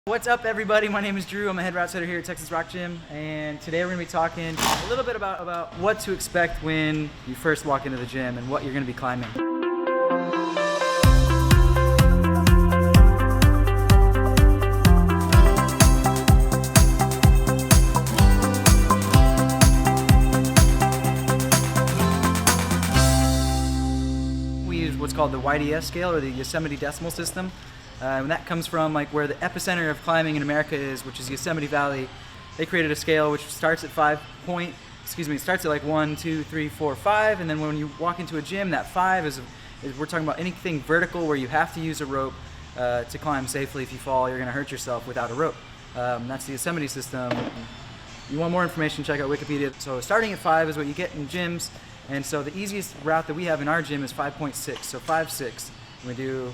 What's up, everybody? My name is Drew. I'm a head route setter here at Texas Rock Gym, and today we're going to be talking a little bit about what to expect when you first walk into the gym and what you're going to be climbing. We use what's called the YDS scale, or the Yosemite Decimal System. And that comes from like where the epicenter of climbing in America is, which is Yosemite Valley. They created a scale which starts at starts at like 1, 2, 3, 4, 5, and then when you walk into a gym, that 5 is we're talking about anything vertical where you have to use a rope to climb safely. If you fall, you're gonna hurt yourself without a rope. That's the Yosemite system. You want more information, check out Wikipedia. So starting at 5 is what you get in gyms, and so the easiest route that we have in our gym is 5.6, so 5-6. We do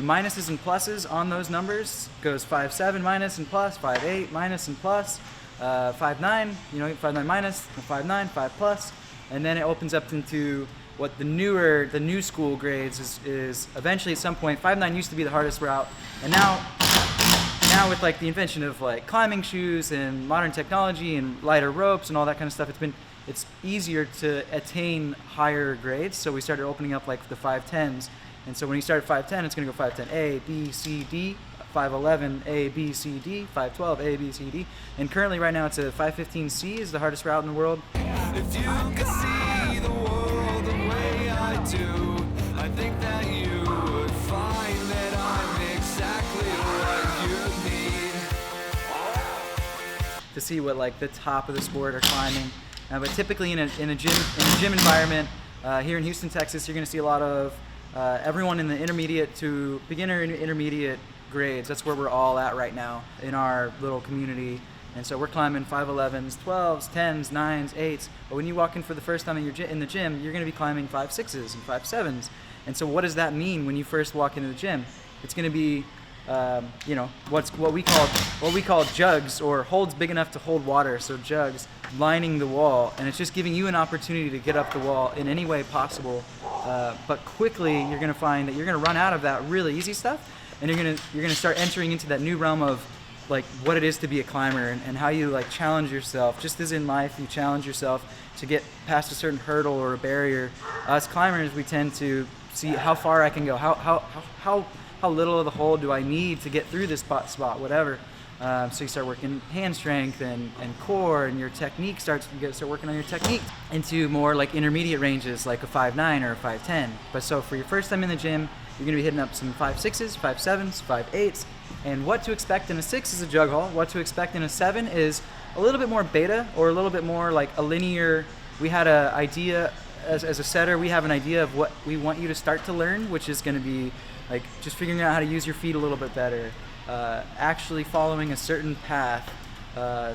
minuses and pluses on those numbers. It goes 5-7 minus and plus, 5-8 minus and plus, 5-9, 5-9 minus, 5-9, 5 plus, and then it opens up into what the new school grades is eventually at some point. 5-9 used to be the hardest route, and now with like the invention of like climbing shoes and modern technology and lighter ropes and all that kind of stuff, it's easier to attain higher grades. So we started opening up like the 5-10s. And so when you start at 5'10", it's going to go 5'10", A, B, C, D, 5'11", A, B, C, D, 5'12", A, B, C, D. And currently right now it's a 5'15", C is the hardest route in the world. If you could see the world the way I do, I think that you would find that I'm exactly what you need. To see what like the top of the sport are climbing. But typically in a gym environment, here in Houston, Texas, you're going to see a lot of everyone in the intermediate to beginner and intermediate grades. That's where we're all at right now in our little community. And so we're climbing 5'11s, 12s, 10s, 9s, 8s. But when you walk in for the first time in the gym, you're going to be climbing 5'6s and 5'7s. And so what does that mean when you first walk into the gym? It's going to be what we call jugs, or holds big enough to hold water, so jugs lining the wall, and it's just giving you an opportunity to get up the wall in any way possible. But quickly you're going to find that you're going to run out of that really easy stuff, and you're going to start entering into that new realm of like what it is to be a climber, and how you like challenge yourself. Just as in life, you challenge yourself to get past a certain hurdle or a barrier. Us climbers, we tend to see how far I can go, how little of the hold do I need to get through this spot, whatever. So you start working hand strength and core, and your technique start working on your technique into more like intermediate ranges, like a 5'9" or a 5'10". But so for your first time in the gym, you're gonna be hitting up some 5'6s, 5'7s, 5'8s, and what to expect in a 6 is a jug haul. What to expect in a 7 is a little bit more beta, or a little bit more like a linear. We had an idea as a setter, we have an idea of what we want you to start to learn, which is gonna be like just figuring out how to use your feet a little bit better, actually following a certain path,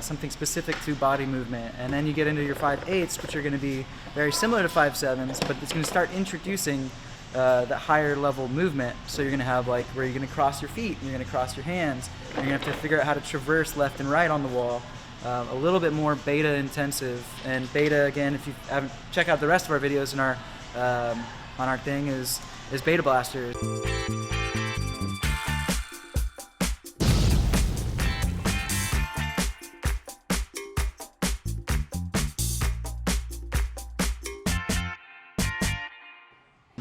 something specific to body movement. And then you get into your 5'8s, which are going to be very similar to 5'7s, but it's going to start introducing that higher level movement. So you're going to have like where you're going to cross your feet, and you're going to cross your hands, and you're going to have to figure out how to traverse left and right on the wall. A little bit more beta intensive. And beta, again, if you haven't checked out the rest of our videos in our on our thing, is Beta Blaster.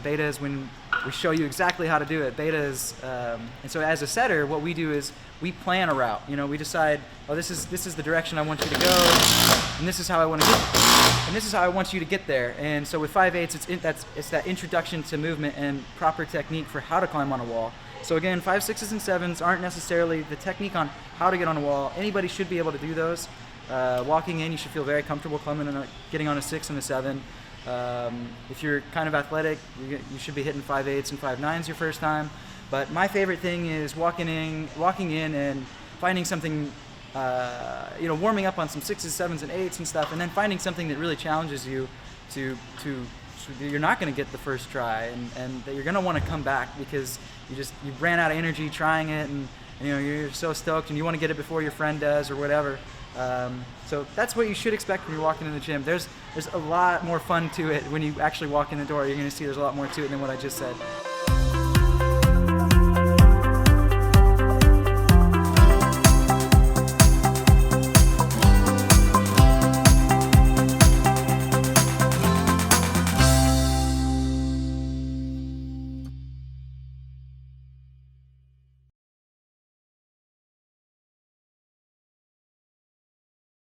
Beta is when we show you exactly how to do it. Beta is, and so as a setter, what we do is we plan a route. We decide, oh, this is the direction I want you to go, and this is how I want to get, and this is how I want you to get there. And so with 5'8s, it's that introduction to movement and proper technique for how to climb on a wall. So again, 5'6s and 7s aren't necessarily the technique on how to get on a wall. Anybody should be able to do those. Walking in, you should feel very comfortable getting on a 6 and a 7. If you're kind of athletic, you should be hitting 5'8s and 5'9s your first time. But my favorite thing is walking in and finding something, warming up on some 6s, 7s, and 8s and stuff, and then finding something that really challenges you to you're not going to get the first try, and that you're going to want to come back because you ran out of energy trying it, and you're so stoked and you want to get it before your friend does or whatever. So that's what you should expect when you're walking in the gym. There's a lot more fun to it when you actually walk in the door. You're going to see there's a lot more to it than what I just said.